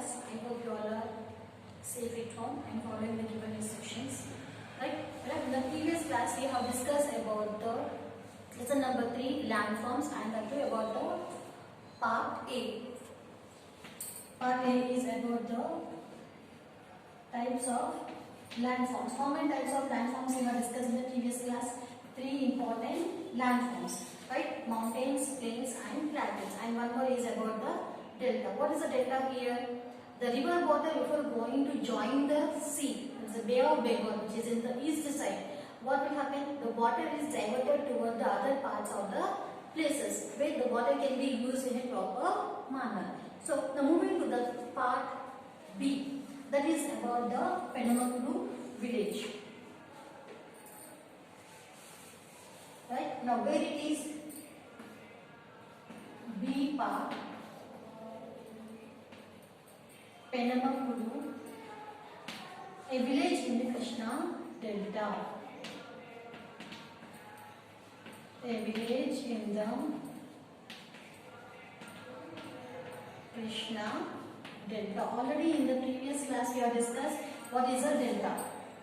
class. I hope you all are safe at home and following the given instructions. Right? In the previous class, we have discussed about the lesson number 3, landforms, and that too about the part A. Part A is about the types of landforms. How many types of landforms we have discussed in the previous class? 3 important landforms. Right? Mountains, plains, and plateaus. And one more is about the delta. What is the delta here? The river water before going to join the sea. It's the Bay of Bengal, which is in the east side. What will happen? The water is diverted toward the other parts of the places where the water can be used in a proper manner. So now moving to the part B, that is about the Penamakuru village. Right? Now where it is? B part, Penamakuru, a village in the Krishna Delta. A village in the Krishna Delta. Already in the previous class we have discussed what is a delta.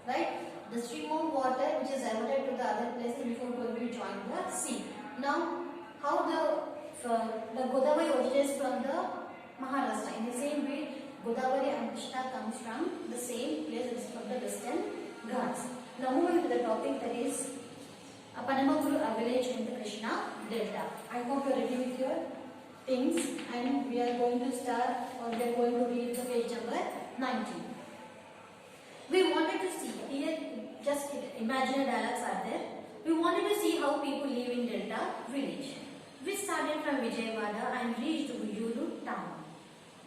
Right? The stream of water which is diverted to the other places before going to join the sea. Now, how the Godavari originates from the Maharashtra. In the same way, Godavari and Krishna comes from the same place, from the Western Ghats. Now moving to the topic, that is Penamakuru, a village in the Krishna Delta. I hope you are ready with your things, and we are going to start, or we are going to read the page number 19. We wanted to see, here just imaginary dialogues are there. We wanted to see how people live in Delta village. We started from Vijayawada and reached Vizuru town.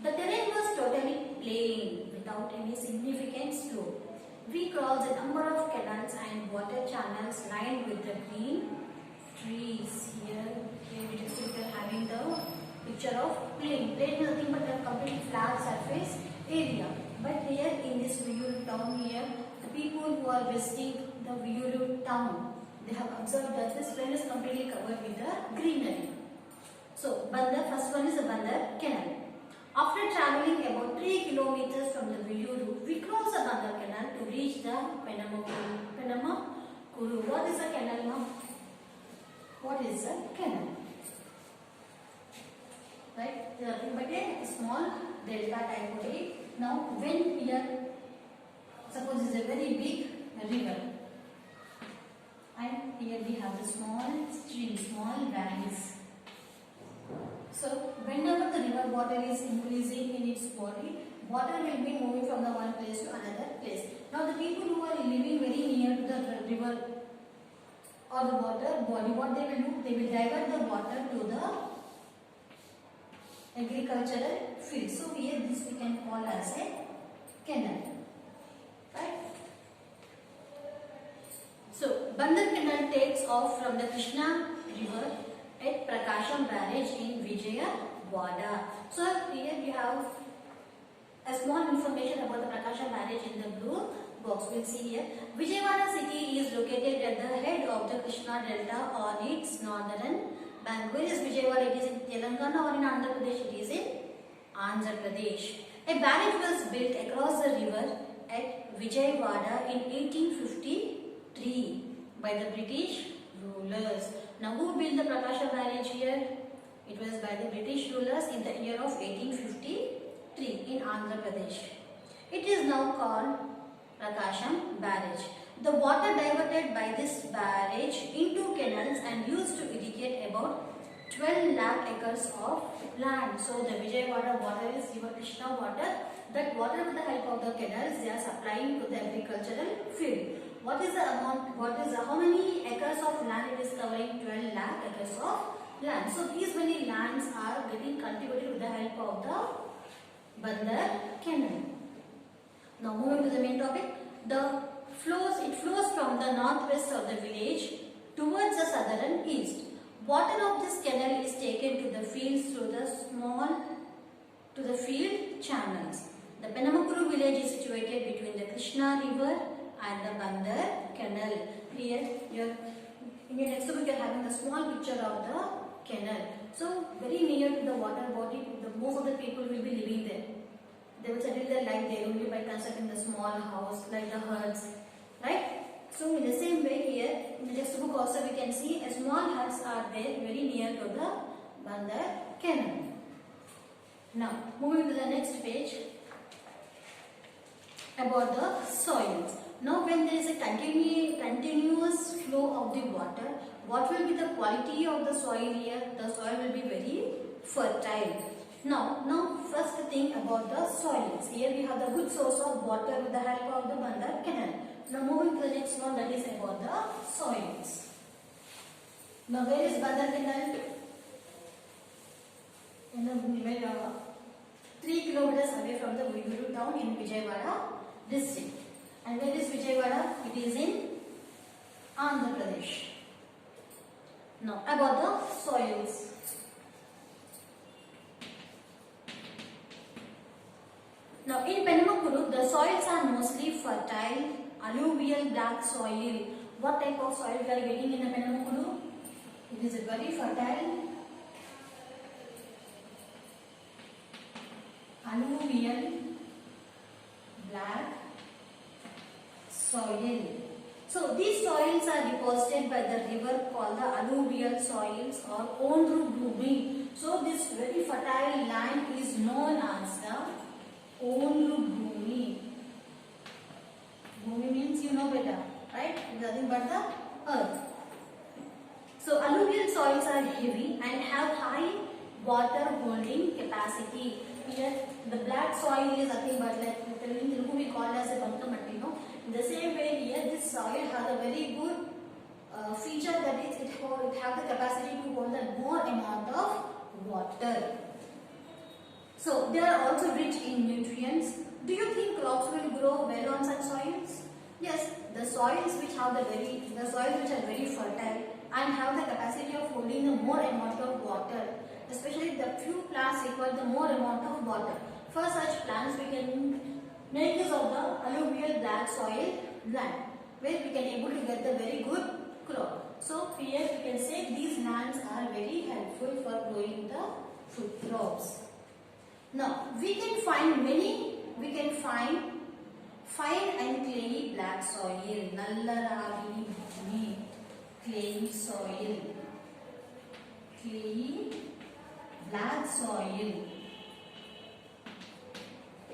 The terrain was totally plain without any significant slope. We crossed a number of canals and water channels lined with the green trees. Here we are having the picture of plain. Plain is nothing but a complete flat surface area. But here in this Vizuru town here, the people who are visiting the Vizuru town, they have observed that this plain is completely covered with the greenery. So, Bandar, first one is the Bandar Canal. After traveling about 3 kilometers from the Vizuru, we crossed the Bandar Canal to reach the Penamakuru. What is a canal now? What is a canal? Right? Nothing but a small delta type of it. Now, when here, suppose it's a very big river, and here we have the small stream, small valleys. So, whenever the river water is increasing in its body, water will be moving from the one place to another place. Now, the people who are living very near to the river or the water body, what they will do? They will divert the water to the agricultural field. So, here this we can call as a canal. Right? So, Bandar Canal takes off from the Krishna river at Prakasham barrage in Vijayawada. So here we have a small information about the Prakasham barrage in the blue box. We'll see here. Vijayawada city is located at the head of the Krishna Delta on its northern bank. Where is Vijayawada? It is in Telangana or in Andhra Pradesh? It is in Andhra Pradesh. A barrage was built across the river at Vijayawada in 1853 by the British rulers. Now, who built the Prakasha barrage here? It was by the British rulers in the year of 1853 in Andhra Pradesh. It is now called Prakasham barrage. The water diverted by this barrage into canals and used to irrigate about 12 lakh acres of land. So, the Vijayawada water is River Krishna water. That water, with the help of the canals, they are supplying to the agricultural field. What is the amount, how many acres of land it is covering? 12 lakh acres of land. So, these many lands are getting cultivated with the help of the Bandar Canal. Now, moving to the main topic, it flows from the northwest of the village towards the southern east. Water of this canal is taken to the fields through the field channels. The Penamakuru village is situated between the Krishna river and the Bandar Canal. Here, in your textbook, you are having a small picture of the canal. So, very near to the water body, most of the people will be living there. They will settle their life there only by constructing the small house like the huts, right? So in the same way here, in the textbook also we can see a small huts are there very near to the Bandar Canal. Now moving to the next page about the soils. Now when there is a continuous flow of the water, what will be the quality of the soil here? The soil will be very fertile. Now first thing about the soils. Here we have the good source of water with the help of the Bandar Canal. Now moving to the next one, that is about the soils. Now where is Bandar Canal? In the 3 kilometers away from the Uyguru town in Vijayawada district. And where is Vijayawada? It is in Andhra Pradesh. Now about the soils. Now in Penamakuru, the soils are mostly fertile, alluvial black soil. What type of soil we are getting in the Penamakuru? It is a very fertile, alluvial black soil. So these soils are deposited by the river called the alluvial soils or Ondru Bhumi. So this very fertile land is known as the Ondru Bhumi. Bhumi means you know better, right? Nothing but the earth. So alluvial soils are heavy and have high water holding capacity. Here the black soil is nothing but like in Telugu we call as a bankamatti. No? In the same way here this soil has a very good feature, that is it has the capacity to hold a more amount of water. So they are also rich in nutrients. Do you think crops will grow well on such soils? Yes, the soils which are very fertile and have the capacity of holding the more amount of water. Especially the few plants require the more amount of water. For such plants we can make use of the alluvial black soil land, where we can able to get the very good crop. So here we can say these lands are very helpful for growing the food crops. Now we can find fine and clayey black soil, Nallaragini Bhumi, clayey soil, clayey black soil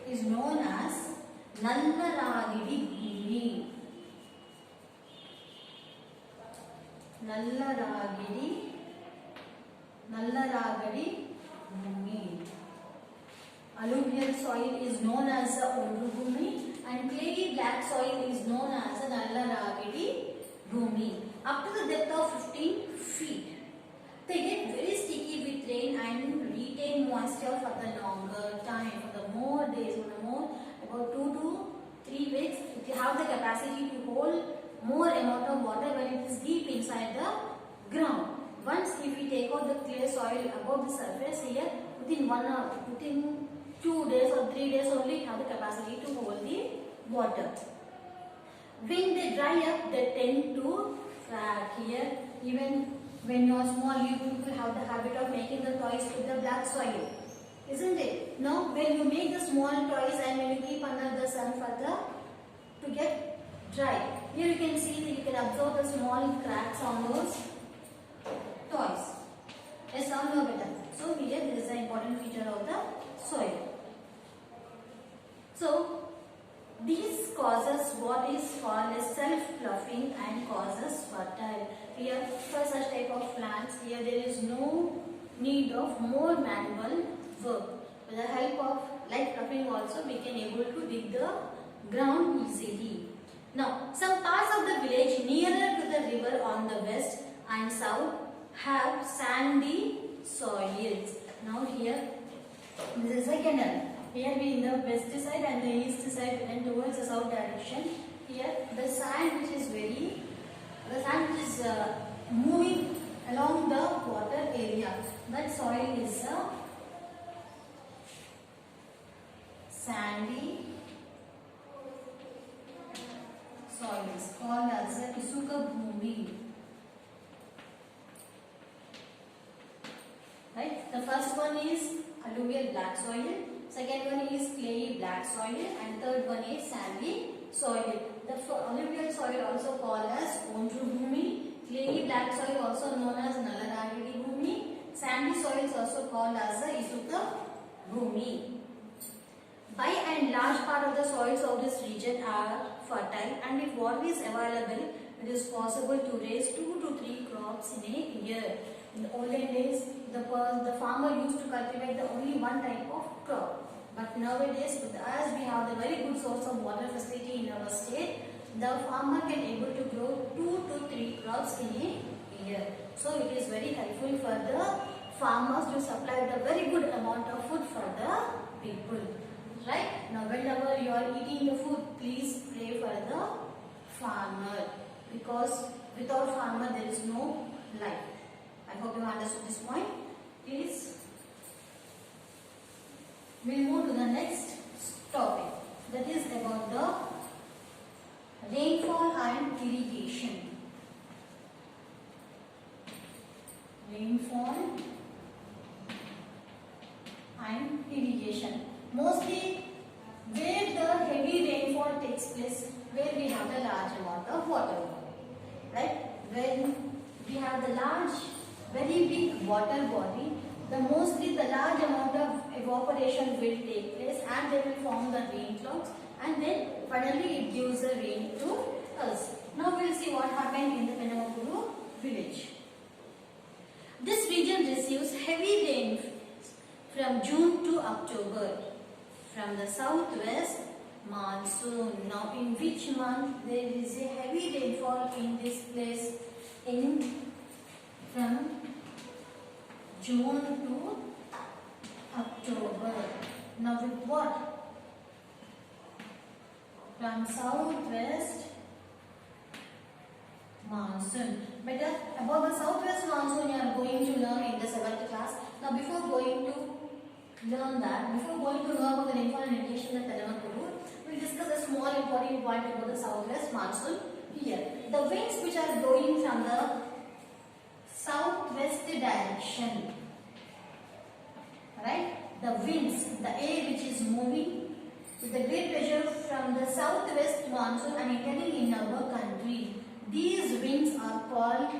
is known as Nallaragidi Bhumi. Nallaragidi Bhumi. Alluvial soil is known as the Ondru Bhumi and clayey black soil is known as the Nallaragidi Bhumi. Up to the depth of 15 feet. They get very sticky with rain and retain moisture for the longer time, for the more days, about 2 to 3 weeks. It have the capacity to hold more amount of water when it is deep inside the ground. Once if we take out the clay soil above the surface here, within 2 days or 3 days only have the capacity to hold the water. When they dry up, they tend to crack. Here, even when you are small, you people have the habit of making the toys with the black soil, isn't it? Now, when you make the small toys and when you keep under the sun to get dry, here you can see that you can observe the small cracks on those toys. Yes, now you know better. So here this is an important feature of the soil. So these causes what is called as self-ploughing and causes fertile. Here for such type of plants, here there is no need of more manual work. With the help of like ploughing also we can able to dig the ground easily. Now some parts of the village nearer to the river on the west and south have sandy soils. Now here this is a canal. Here we in the west side and the east side and towards the south direction. Here the sand which is moving along the water area. That soil is a sandy soil. It's called as a Isuka Bhumi. Right? The first one is alluvial black soil. second one is clayey black soil, and third one is sandy soil. The alluvial soil also called as Ondru Bhumi, clayey black soil also known as Naladagiri Bhumi, sandy soil is also called as the Isuka Bhumi. By and large part of the soils of this region are fertile, and if water is available, it is possible to raise 2 to 3 crops in a year. In the olden days, the farmer used to cultivate the only one type of crop. But nowadays, as we have the very good source of water facility in our state, the farmer can able to grow 2 to 3 crops in a year. So it is very helpful for the farmers to supply the very good amount of food for the people. Right? Now whenever you are eating the food, please pray for the farmer, because without farmer there is no life. I hope you understood this point. Please, we'll move to the next topic, that is about the rainfall and irrigation. Rainfall and irrigation. Mostly where the heavy rainfall takes place, where we have the large amount of water, right? When we have the large, very big water body, mostly the large amount of evaporation will take place, and they will form the rain clouds, and then finally it gives the rain to us. Now we will see what happened in the Penamakuru village. This region receives heavy rain from June to October. From the southwest, monsoon. Now in which month there is a heavy rainfall in this place? From June to October. Now with what? From southwest monsoon. Better about the southwest monsoon you are going to learn in the 7th class. Now before going to learn that, before going to know about the rainfall and irrigation in Penamakuru, we will discuss a small important point about the southwest monsoon here. The winds which are blowing from the southwest direction, right? The winds, the air which is moving with the great pressure from the southwest monsoon and entering in our country. These winds are called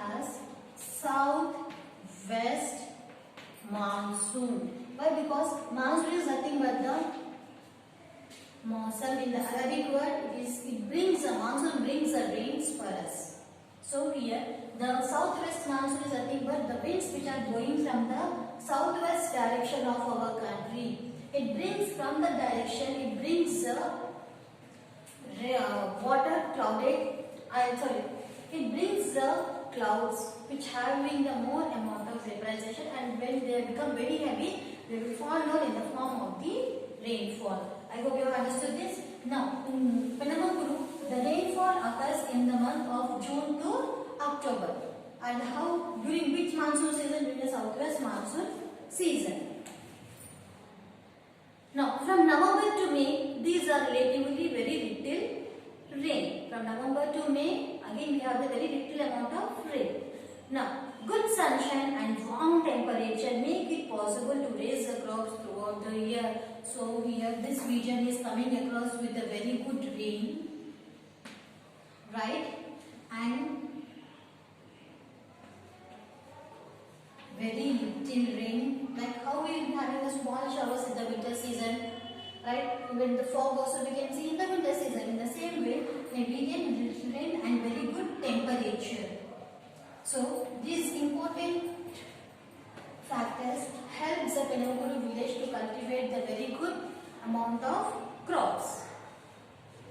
as southwest monsoon. Why? Because monsoon is nothing but the monsoon in the Arabic word. Monsoon brings the rains for us. So here the southwest monsoon is nothing but the winds which are blowing from the southwest direction of our country. It brings from the direction, it brings the water clouded, it brings the clouds which having the more amount of vaporization, and when they become very heavy, they will fall down in the form of the rainfall. I hope you have understood this. Now, in Penamakuru, the rainfall occurs in the month of June to October. And how? During which monsoon season? During the southwest monsoon season. Now, from November to May, these are relatively very little rain. From November to May, again we have the very little amount of rain. Now, good sunshine and warm temperature make it possible to raise the crops throughout the year. So here this region is coming across with a very good rain, right? And very little rain, like how we are having a small showers in the winter season, right? Even the fog also we can see in the winter season. In the same way, a medium little rain and very good temperature. So these important factors help the Penamakuru village to cultivate the very good amount of crops.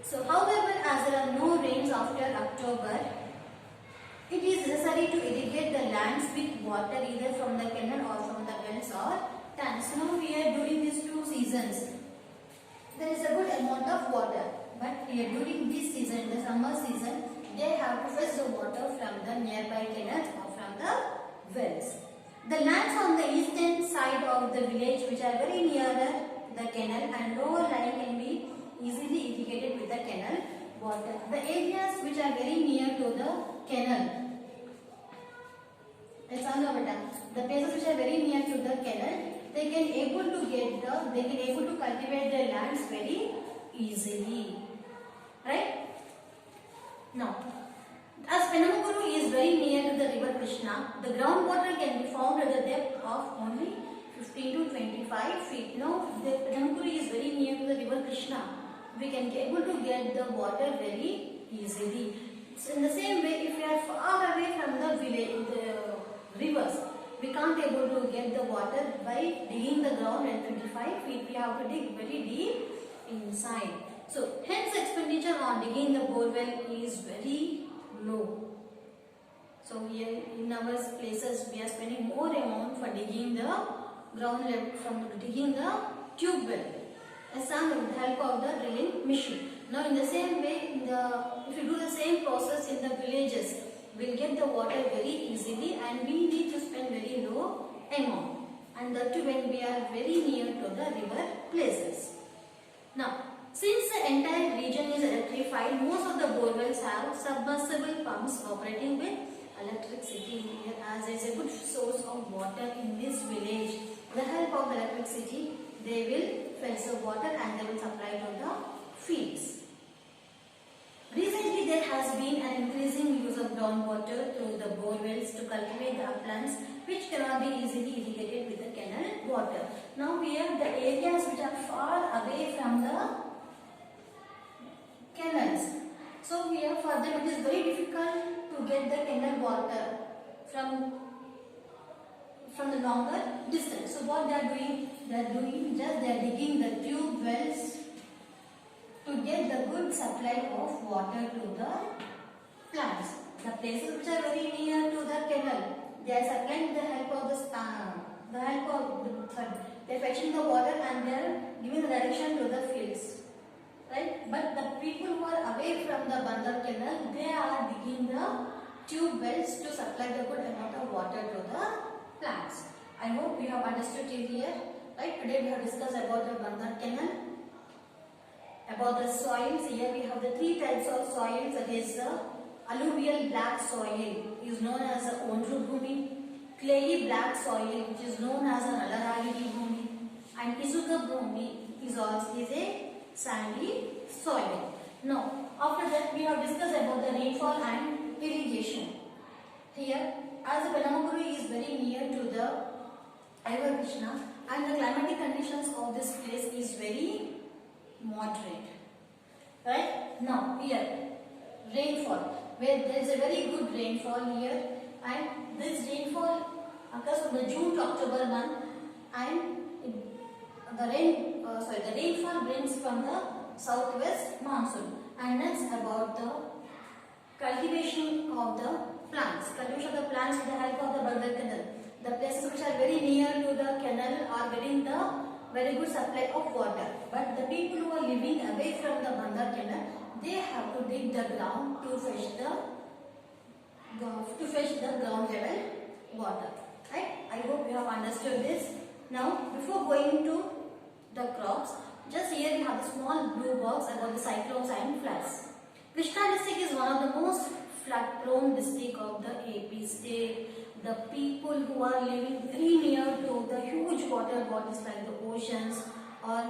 So however, as there are no rains after October, it is necessary to irrigate the lands with water either from the canal or from the wells or tanks. Now here during these 2 seasons, there is a good amount of water. But here during this season, the summer season, they have to fetch the water from the nearby canals or from the wells. The lands on the eastern side of the village which are very near the canal and lower lying can be easily irrigated with the canal water. The areas which are very near to the canal, the places which are very near to the canal, they can able to cultivate their lands very easily, right? Now, as Penamakuru is very near to the river Krishna, the groundwater can be found at the depth of only 15 to 25 feet. Now, the Penamakuru is very near to the river Krishna. We can be able to get the water very easily. So in the same way, if we are far away from the village, the rivers, we can't able to get the water by digging the ground at 25 feet. We have to dig very deep inside. So, hence expenditure on digging the borewell is very low. So, here in our places, we are spending more amount for digging the ground level, from digging the tube well. With the help of the drilling machine. Now, in the same way, if you do the same process in the villages, we'll get the water very easily, and we need to spend very low amount, and that too when we are very near to the river places. Now, since the entire region is electrified, most of the borewells have submersible pumps operating with electricity here, as there is a good source of water in this village. With the help of electricity, they will fetch the water and they will supply to the fields. Recently, there has been an increasing use of groundwater through the borewells to cultivate the uplands, which cannot be easily irrigated with the canal water. Now, here the areas which are far away from the canals. So, here for them it is very difficult to get the canal water from the longer distance. So, what they are doing? They are digging the tube wells to get the good supply of water to the plants. The places which are very near to the canal, they are supplying the help of they are fetching the water and they are giving the direction to the fields, right? But the people who are away from the Bandar canal, they are digging the tube wells to supply the good amount of water to the plants. I hope you have understood till here, right? Today we have discussed about the Bandar canal. About the soils, here we have the three types of soils. That is the alluvial black soil, is known as the Ondru Bhumi, clayey black soil, which is known as the Nalaragiri Bhumi, and Isuga Bhumi is a sandy soil. Now, after that we have discussed about the rainfall and irrigation. Here, as the Penamakuru is very near to the river Krishna, and the climatic conditions of this place is very moderate, right? Now, here rainfall, where there is a very good rainfall here, and this rainfall occurs from the June to October month, and the rainfall brings from the southwest monsoon, and that's about the cultivation of the plants. Cultivation of the plants with the help of the Bandar canal. The places which are very near to the canal are getting the very good supply of water, but the people who are living away from the Bandar canal, they have to dig the ground to fetch the ground level water, right? I hope you have understood this. Now, before going to the crops, just here we have a small blue box about the cyclones and floods. Krishna district is one of the most flood prone district of the AP state. The people who are living very near to the huge water bodies like the oceans, or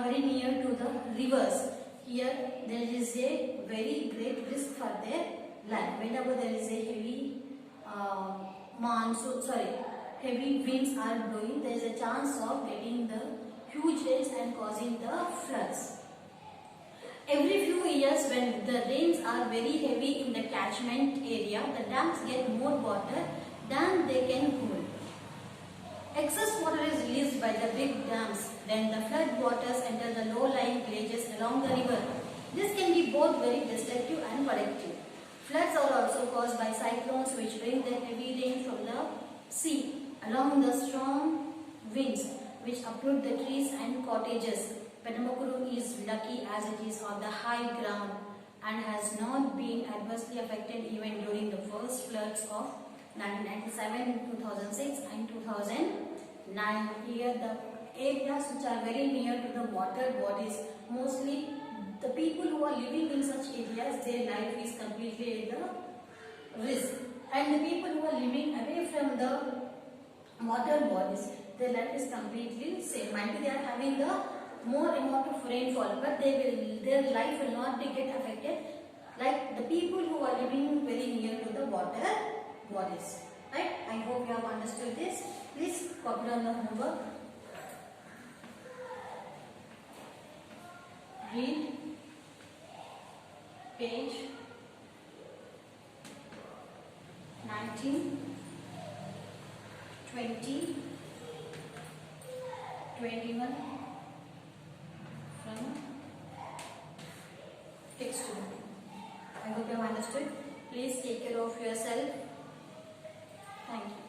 very near to the rivers, here there is a very great risk for their life. Whenever there is a heavy winds are blowing, there is a chance of getting the huge rains and causing the floods. Every few years, when the rains are very heavy in the catchment area, the dams get more water than they can hold. Excess water is released by the big dams, then the flood waters enter the low-lying villages along the river. This can be both very destructive and productive. Floods are also caused by cyclones which bring the heavy rain from the sea along the strong winds which uproot the trees and cottages. Penamakuru is lucky as it is on the high ground and has not been adversely affected even during the first floods of 1997, 2006 and 2009. Here the areas which are very near to the water bodies, mostly the people who are living in such areas, their life is completely at the risk. And the people who are living away from the modern bodies, their life is completely same. Might be they are having the more amount of rainfall, but their life will not be get affected like the people who are living very near to the water bodies. Right? I hope you have understood this. Please copy down the homework. Read page 19, 20, 21 from textbook. I hope you have understood. Please take care of yourself. Thank you.